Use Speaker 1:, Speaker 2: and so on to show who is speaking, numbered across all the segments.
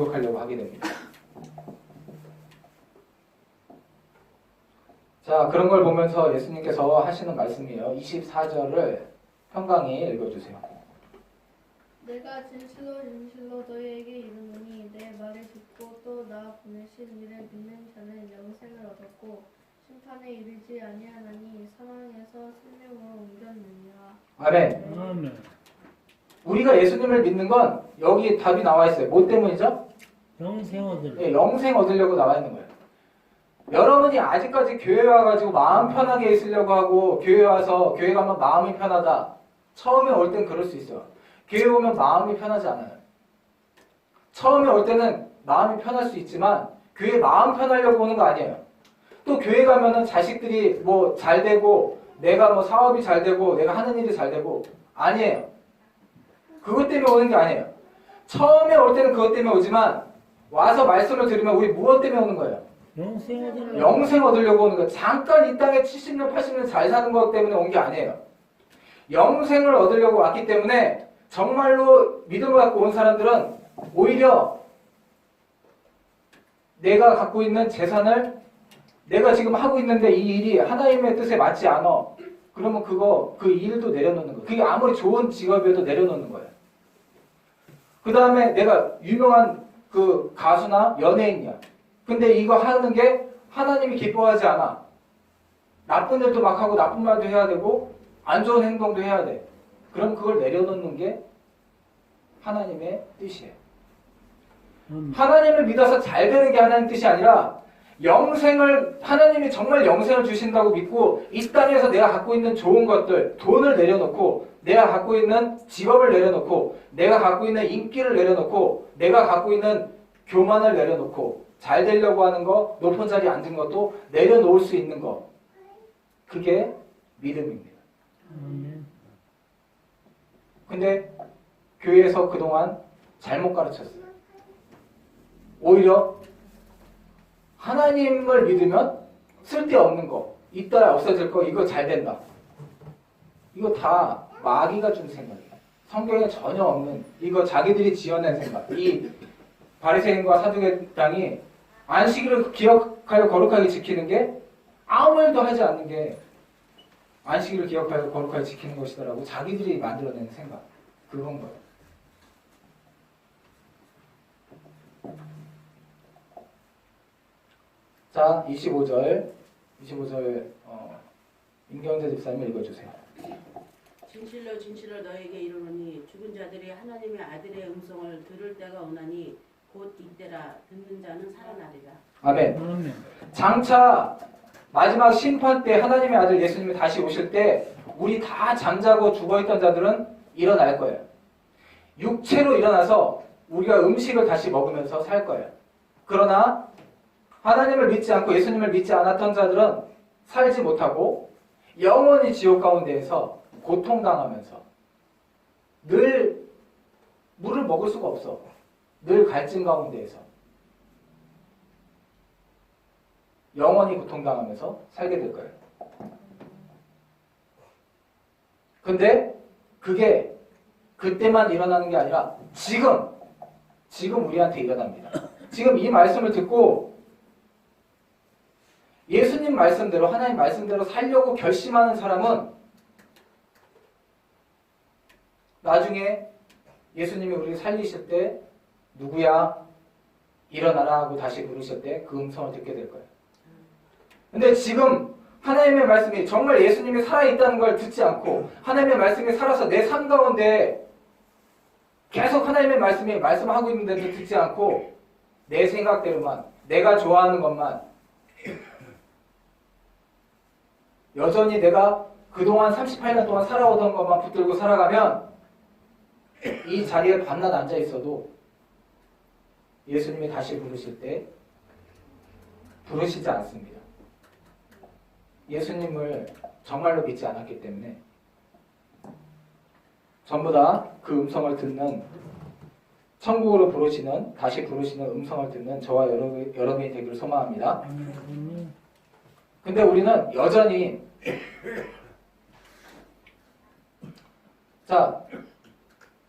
Speaker 1: 공격하려고 하게 됩니다. 자, 그런 걸 보면서 예수님께서 하시는 말씀이에요. 24절을 평강히 읽어주세요.
Speaker 2: 내가 진실로 진실로 너희에게 이르노니 내 말을 듣고 또 나 보내신 이를 믿는 자는 영생을 얻었고 심판에 이르지 아니하나니 사망에서 생명으로 옮겼느니라.
Speaker 1: 아멘.
Speaker 3: 아멘.
Speaker 1: 우리가 예수님을 믿는 건 여기 답이 나와 있어요. 뭐 때문이죠?
Speaker 3: 영생 얻으려.
Speaker 1: 예, 영생 얻으려고 나와 있는 거예요. 여러분이 아직까지 교회 와가지고 마음 편하게 있으려고 하고 교회 와서 교회 가면 마음이 편하다. 처음에 올 땐 그럴 수 있어요. 교회 오면 마음이 편하지 않아요. 처음에 올 때는 마음이 편할 수 있지만 교회 마음 편하려고 오는 거 아니에요. 또 교회 가면은 자식들이 뭐 잘 되고 내가 뭐 사업이 잘 되고 내가 하는 일이 잘 되고 아니에요. 그것 때문에 오는 게 아니에요. 처음에 올 때는 그것 때문에 오지만 와서 말씀을 들으면 우리 무엇 때문에 오는 거예요?
Speaker 3: 영생 얻으려.
Speaker 1: 영생 얻으려고 오는 거예요. 잠깐 이 땅에 70년, 80년 잘 사는 것 때문에 온 게 아니에요. 영생을 얻으려고 왔기 때문에 정말로 믿음을 갖고 온 사람들은 오히려 내가 갖고 있는 재산을 내가 지금 하고 있는데 이 일이 하나님의 뜻에 맞지 않아. 그러면 그 일도 내려놓는 거예요. 그게 아무리 좋은 직업이어도 내려놓는 거예요. 그 다음에 내가 유명한 그 가수나 연예인이야. 근데 이거 하는 게 하나님이 기뻐하지 않아. 나쁜 일도 막 하고 나쁜 말도 해야 되고 안 좋은 행동도 해야 돼. 그럼 그걸 내려놓는 게 하나님의 뜻이에요. 하나님을 믿어서 잘 되는 게 하나님 뜻이 아니라 영생을 하나님이 정말 영생을 주신다고 믿고 이 땅에서 내가 갖고 있는 좋은 것들, 돈을 내려놓고 내가 갖고 있는 직업을 내려놓고 내가 갖고 있는 인기를 내려놓고 내가 갖고 있는 교만을 내려놓고 잘 되려고 하는 거, 높은 자리에 앉은 것도 내려놓을 수 있는 거. 그게 믿음입니다. 근데 교회에서 그동안 잘못 가르쳤어요. 오히려 하나님을 믿으면 쓸데없는 거, 이따 없어질 거, 이거 잘 된다. 이거 다 마귀가 준 생각이에요. 성경에 전혀 없는, 이거 자기들이 지어낸 생각. 이 바리새인과 사두개당이 안식일을 기억하여 거룩하게 지키는 게 아무 일도 하지 않는 게 안식일을 기억하여 거룩하게 지키는 것이더라고. 자기들이 만들어낸 생각. 그건 거예요. 자, 25절 임경재 집사님 읽어주세요.
Speaker 4: 진실로 진실로 너에게 이르노니 죽은 자들이 하나님의 아들의 음성을 들을 때가 오나니 곧 이때라. 듣는 자는 살아나리라.
Speaker 1: 아멘.
Speaker 3: 아멘.
Speaker 1: 장차 마지막 심판 때 하나님의 아들 예수님이 다시 오실 때 우리 다 잠자고 죽어있던 자들은 일어날 거예요. 육체로 일어나서 우리가 음식을 다시 먹으면서 살 거예요. 그러나 하나님을 믿지 않고 예수님을 믿지 않았던 자들은 살지 못하고 영원히 지옥 가운데에서 고통당하면서 늘 물을 먹을 수가 없어. 늘 갈증 가운데에서 영원히 고통당하면서 살게 될 거예요. 근데 그게 그때만 일어나는 게 아니라 지금 우리한테 일어납니다. 지금 이 말씀을 듣고 예수님 말씀대로 하나님 말씀대로 살려고 결심하는 사람은 나중에 예수님이 우리를 살리실 때 누구야? 일어나라 하고 다시 부르실 때 그 음성을 듣게 될 거예요. 근데 지금 하나님의 말씀이 정말 예수님이 살아있다는 걸 듣지 않고 하나님의 말씀이 살아서 내 삶 가운데 계속 하나님의 말씀이 말씀하고 있는데도 듣지 않고 내 생각대로만 내가 좋아하는 것만 여전히 내가 그동안 38년 동안 살아오던 것만 붙들고 살아가면 이 자리에 밤낮 앉아 있어도 예수님이 다시 부르실 때 부르시지 않습니다. 예수님을 정말로 믿지 않았기 때문에 전부 다 그 음성을 듣는 천국으로 부르시는 다시 부르시는 음성을 듣는 저와 여러분이 되기를 소망합니다. 근데 우리는 여전히 자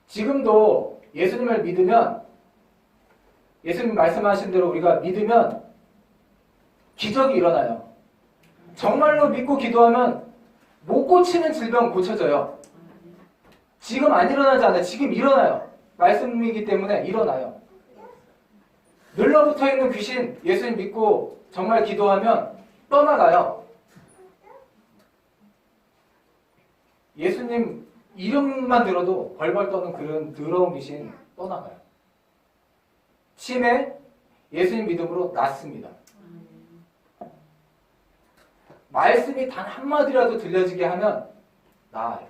Speaker 1: 지금도 예수님을 믿으면 예수님 말씀하신 대로 우리가 믿으면 기적이 일어나요. 정말로 믿고 기도하면 못 고치는 질병 고쳐져요. 지금 안 일어나지 않아요. 지금 일어나요. 말씀이기 때문에 일어나요. 늘러붙어 있는 귀신 예수님 믿고 정말 기도하면 떠나가요. 예수님 이름만 들어도 벌벌 떠는 그런 더러운 귀신 떠나가요. 치매 예수님 믿음으로 낫습니다. 말씀이 단 한마디라도 들려지게 하면 나아요.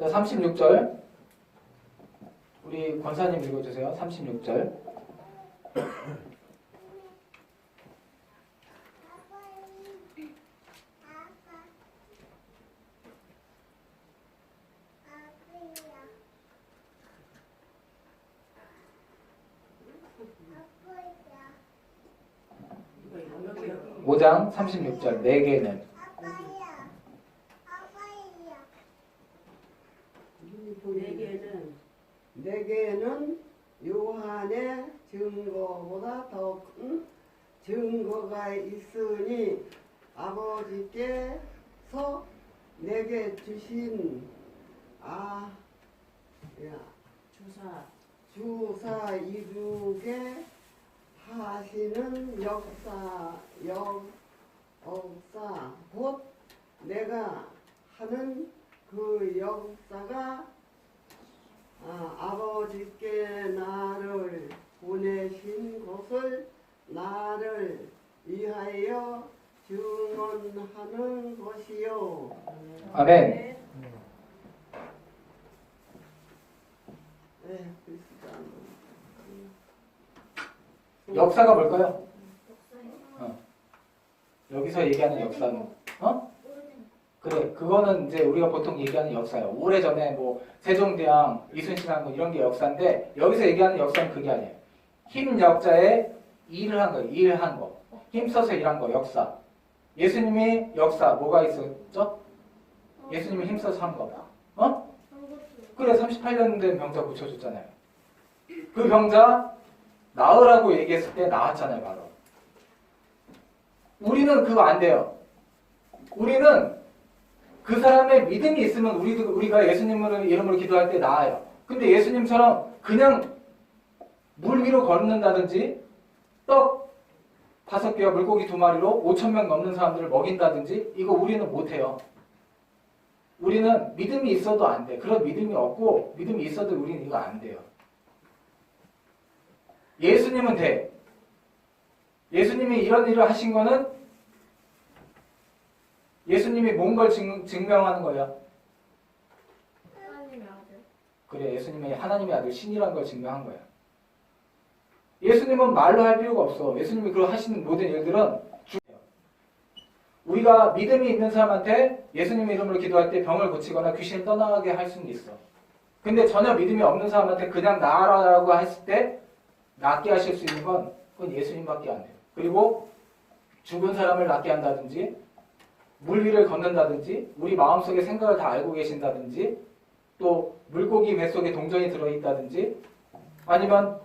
Speaker 1: 36절 우리 권사님 읽어주세요. 36절
Speaker 4: 여기
Speaker 1: 5장 36절 내게는
Speaker 5: 내게는 요한의 증거보다 더 큰 증거가 있으니 아버지께서 내게 주신 주사 이루게 하시는 역사 곧 내가 하는 그 역사가 아버지께 나를 보내신 것을 나를 위하여 증언하는 것이요.
Speaker 1: 아멘.
Speaker 5: 네, 그렇습니다.
Speaker 1: 역사가 뭘까요? 여기서 얘기하는 역사는 그래 그거는 이제 우리가 보통 얘기하는 역사예요. 오래전에 뭐 세종대왕, 이순신왕군 이런 게 역사인데 여기서 얘기하는 역사는 그게 아니에요. 힘 역자에 일을 한 거, 일한 거, 힘써서 일한 거 역사. 예수님이 역사 뭐가 있었죠? 예수님이 힘써서 한 거. 그래 38년 된 병자 고쳐줬잖아요. 그 병자 나으라고 얘기했을 때 나았잖아요, 바로. 우리는 그거 안 돼요. 우리는 그 사람의 믿음이 있으면 우리가 예수님을 이름으로 기도할 때 나아요. 근데 예수님처럼 그냥 물 위로 걷는다든지 떡 5개와 물고기 2마리로 5,000명 넘는 사람들을 먹인다든지 이거 우리는 못해요. 우리는 믿음이 있어도 안 돼. 그런 믿음이 없고 믿음이 있어도 우리는 이거 안 돼요. 예수님은 돼. 예수님이 이런 일을 하신 거는 예수님이 뭔 걸 증명하는 거야?
Speaker 2: 하나님의 아들.
Speaker 1: 그래, 예수님이 하나님의 아들 신이라는 걸 증명한 거야. 예수님은 말로 할 필요가 없어. 예수님이 그런 하시는 모든 일들은 중요해요. 우리가 믿음이 있는 사람한테 예수님 이름으로 기도할 때 병을 고치거나 귀신을 떠나게 할 수는 있어. 근데 전혀 믿음이 없는 사람한테 그냥 나아라고 했을 때 낫게 하실 수 있는 건 그건 예수님밖에 안 돼요. 그리고 죽은 사람을 낫게 한다든지 물 위를 걷는다든지 우리 마음속의 생각을 다 알고 계신다든지 또 물고기 뱃속에 동전이 들어있다든지 아니면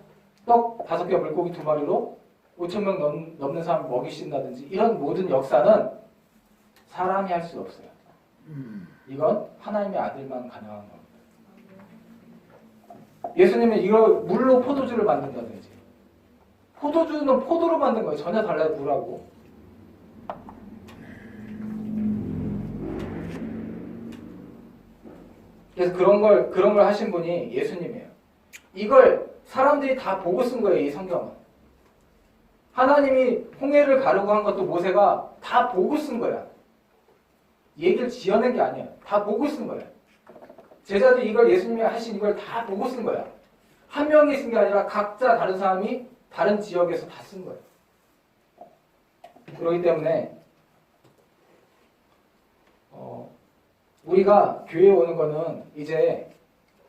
Speaker 1: 떡 5개 물고기 2마리로 5,000명 넘는 사람을 먹이신다든지 이런 모든 역사는 사람이 할 수 없어요. 이건 하나님의 아들만 가능한 겁니다. 예수님은 이걸 물로 포도주를 만든다든지 포도주는 포도로 만든 거예요. 전혀 달라요. 물하고. 그래서 그런 걸 하신 분이 예수님이에요. 이걸 사람들이 다 보고 쓴 거예요. 이 성경은. 하나님이 홍해를 가르고 한 것도 모세가 다 보고 쓴 거야. 얘기를 지어낸 게 아니야. 다 보고 쓴 거야. 제자들이 이걸 예수님이 하신 이걸 다 보고 쓴 거야. 한 명이 쓴 게 아니라 각자 다른 사람이 다른 지역에서 다 쓴 거예요. 그렇기 때문에 우리가 교회에 오는 거는 이제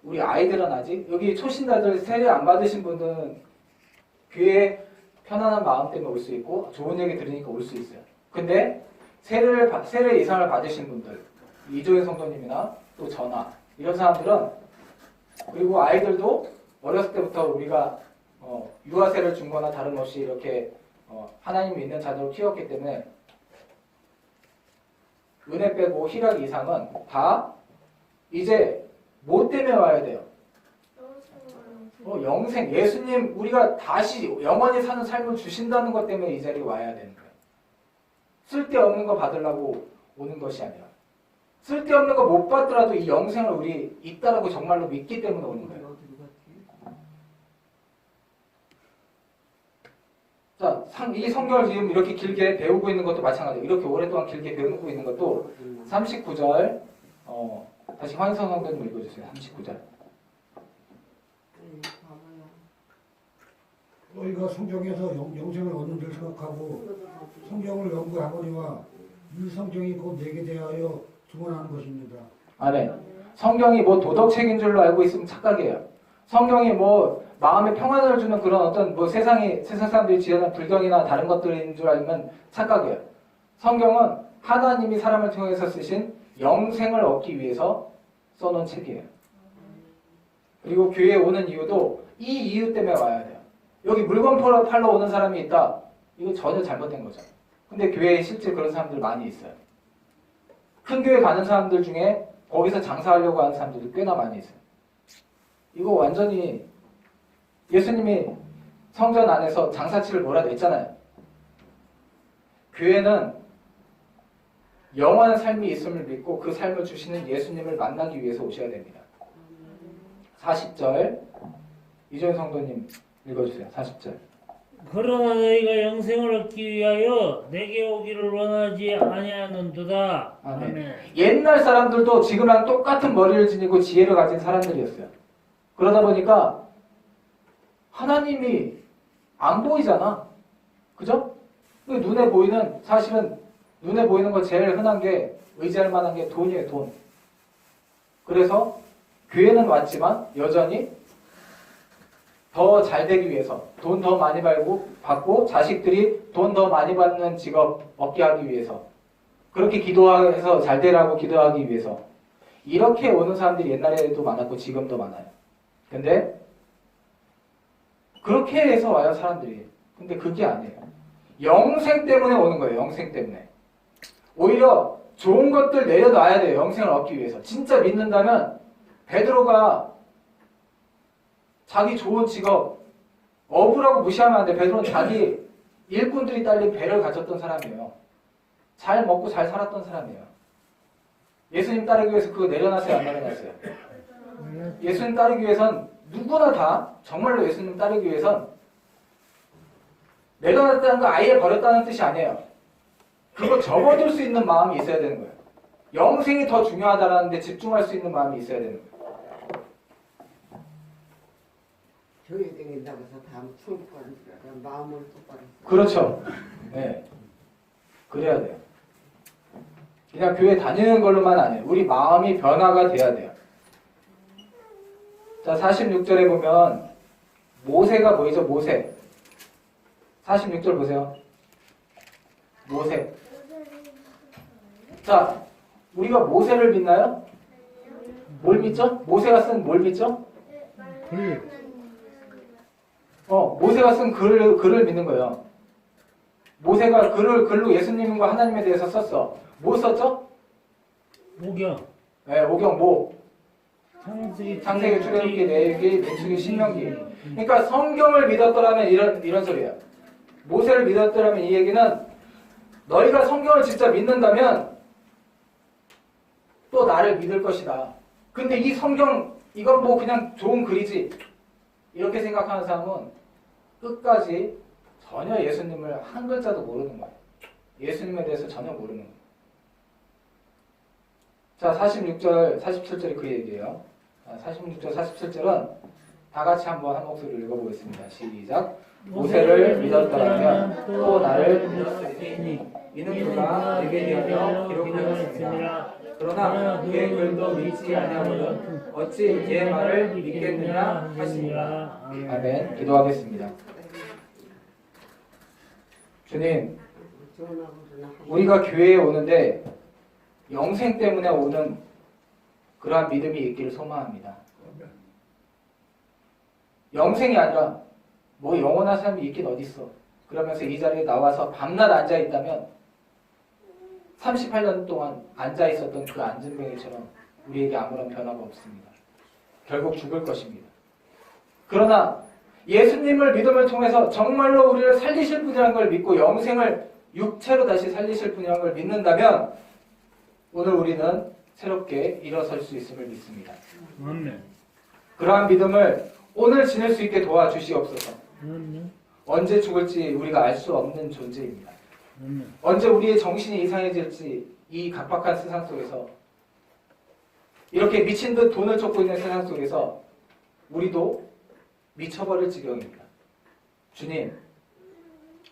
Speaker 1: 우리 아이들은 아직 여기 초신자들 세례 안 받으신 분들은 교회에 편안한 마음 때문에 올 수 있고 좋은 얘기 들으니까 올 수 있어요. 근데 세례 이상을 받으신 분들 이조현 성도님이나 또 저나 이런 사람들은 그리고 아이들도 어렸을 때부터 우리가 유아세를 준 거나 다름없이 이렇게 하나님 믿는 자녀로 키웠기 때문에 은혜 빼고 희락 이상은 다 이제 뭐 때문에 와야 돼요? 영생, 예수님 우리가 다시 영원히 사는 삶을 주신다는 것 때문에 이 자리에 와야 되는 거예요. 쓸데없는 거 받으려고 오는 것이 아니라 쓸데없는 거 못 받더라도 이 영생을 우리 있다라고 정말로 믿기 때문에 오는 거예요. 자, 이 성경을 지금 이렇게 길게 배우고 있는 것도 마찬가지예요. 이렇게 오랫동안 길게 배우고 있는 것도 39절 다시 황희선 성도님 읽어주세요. 39절.
Speaker 6: 너희가 성경에서 영생을 얻는 줄 생각하고 성경을 연구하거니와 이 성경이 곧 내게 대하여 증언하는 것입니다.
Speaker 1: 아멘. 성경이 뭐 도덕책인 줄로 알고 있으면 착각이에요. 성경이 뭐 마음에 평안을 주는 그런 어떤 뭐 세상 사람들이 지어낸 불경이나 다른 것들인 줄 알면 착각이에요. 성경은 하나님이 사람을 통해서 쓰신 영생을 얻기 위해서 써놓은 책이에요. 그리고 교회에 오는 이유도 이 이유 때문에 와야 돼요. 여기 물건 팔러 오는 사람이 있다. 이거 전혀 잘못된 거죠. 근데 교회에 실제 그런 사람들 많이 있어요. 큰 교회 가는 사람들 중에 거기서 장사하려고 하는 사람들이 꽤나 많이 있어요. 이거 완전히 예수님이 성전 안에서 장사치를 몰아냈잖아요. 교회는 영원한 삶이 있음을 믿고 그 삶을 주시는 예수님을 만나기 위해서 오셔야 됩니다. 40절 이조현 성도님 읽어주세요. 40절.
Speaker 3: 그러나 너희가 영생을 얻기 위하여 내게 오기를 원하지 아니하는도다.
Speaker 1: 아멘.
Speaker 3: 아멘.
Speaker 1: 옛날 사람들도 지금랑 똑같은 머리를 지니고 지혜를 가진 사람들이었어요. 그러다 보니까 하나님이 안 보이잖아. 그죠? 눈에 보이는, 사실은 눈에 보이는 거 제일 흔한 게 의지할 만한 게 돈이에요. 돈. 그래서 교회는 왔지만 여전히 더 잘 되기 위해서 돈 더 많이 받고 자식들이 돈 더 많이 받는 직업 얻게 하기 위해서 그렇게 기도해서 잘 되라고 기도하기 위해서 이렇게 오는 사람들이 옛날에도 많았고 지금도 많아요. 근데 그렇게 해서 와요 사람들이. 근데 그게 아니에요. 영생 때문에 오는 거예요. 영생 때문에. 오히려 좋은 것들 내려놔야 돼요. 영생을 얻기 위해서. 진짜 믿는다면 베드로가 자기 좋은 직업 어부라고 무시하면 안 돼. 베드로는 자기 일꾼들이 딸린 배를 가졌던 사람이에요. 잘 먹고 잘 살았던 사람이에요. 예수님 따르기 위해서 그거 내려놨어요? 안 내려놨어요? 예수님 따르기 위해선 누구나 다 정말로 예수님 따르기 위해선 내려놨다는 거 아예 버렸다는 뜻이 아니에요. 그거 접어둘 수 있는 마음이 있어야 되는 거예요. 영생이 더 중요하다라는 데 집중할 수 있는 마음이 있어야 되는 거예요.
Speaker 5: 교회 다닌다고 해서 다음 충분히 마음을 똑바로
Speaker 1: 그렇죠. 네. 그래야 돼요. 그냥 교회 다니는 걸로만 아니에요. 우리 마음이 변화가 돼야 돼요. 자, 46절에 보면 모세가 보이죠? 모세. 46절 보세요. 모세. 자, 우리가 모세를 믿나요? 뭘 믿죠? 모세가 쓴 뭘 믿죠?
Speaker 3: 글.
Speaker 1: 모세가 쓴 글을 믿는 거예요. 모세가 글로 예수님과 하나님에 대해서 썼어. 뭐 썼죠?
Speaker 3: 목영.
Speaker 1: 네, 오경 뭐?
Speaker 3: 창세기,
Speaker 1: 출애굽기, 레위기, 민수기, 신명기. 그러니까 성경을 믿었더라면 이런 소리예요. 모세를 믿었더라면 이 얘기는 너희가 성경을 진짜 믿는다면 또 나를 믿을 것이다. 근데 이 성경 이건 뭐 그냥 좋은 글이지 이렇게 생각하는 사람은 끝까지 전혀 예수님을 한 글자도 모르는 거예요. 예수님에 대해서 전혀 모르는 거예요. 자, 46절, 47절이 그 얘기예요. 46절, 47절은 다 같이 한번 한 목소리로 읽어보겠습니다. 시작. 모세를 믿었더라면 또 나를 믿었으니 이는 그가 내게 대하여 기록하였습니다. 그러나 그의 글도 믿지 아니하거든 어찌 내 말을 믿겠느냐 하시니라. 아멘. 기도하겠습니다. 주님, 우리가 교회에 오는데 영생 때문에 오는 그러한 믿음이 있기를 소망합니다. 영생이 아니라 뭐 영원한 삶이 있긴 어딨어. 그러면서 이 자리에 나와서 밤낮 앉아 있다면 38년 동안 앉아 있었던 그 안진뱅이처럼 우리에게 아무런 변화가 없습니다. 결국 죽을 것입니다. 그러나 예수님을 믿음을 통해서 정말로 우리를 살리실 분이라는 걸 믿고 영생을 육체로 다시 살리실 분이라는 걸 믿는다면 오늘 우리는 새롭게 일어설 수 있음을 믿습니다.
Speaker 3: 아멘.
Speaker 1: 그러한 믿음을 오늘 지낼 수 있게 도와주시옵소서.
Speaker 3: 아멘.
Speaker 1: 언제 죽을지 우리가 알 수 없는 존재입니다.
Speaker 3: 아멘.
Speaker 1: 언제 우리의 정신이 이상해질지 이 각박한 세상 속에서 이렇게 미친 듯 돈을 쫓고 있는 세상 속에서 우리도 미쳐버릴 지경입니다. 주님,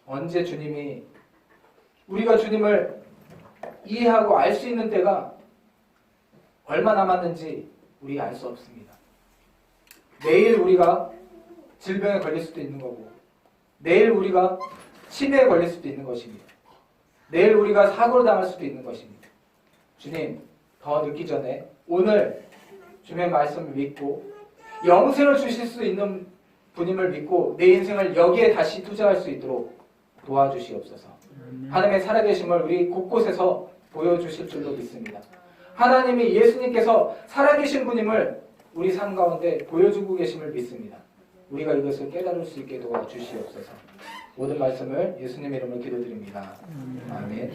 Speaker 1: 언제 주님이 우리가 주님을 이해하고 알 수 있는 때가 얼마 남았는지 우리가 알 수 없습니다. 내일 우리가 질병에 걸릴 수도 있는 거고 내일 우리가 치매에 걸릴 수도 있는 것입니다. 내일 우리가 사고를 당할 수도 있는 것입니다. 주님, 더 늦기 전에 오늘 주님의 말씀을 믿고 영생을 주실 수 있는 분임을 믿고 내 인생을 여기에 다시 투자할 수 있도록 도와주시옵소서. 하나님의 살아계심을 우리 곳곳에서 보여주실 줄로 믿습니다. 하나님이 예수님께서 살아계신 분임을 우리 삶 가운데 보여주고 계심을 믿습니다. 우리가 이것을 깨달을 수 있게 도와주시옵소서. 모든 말씀을 예수님의 이름으로 기도드립니다. 아멘.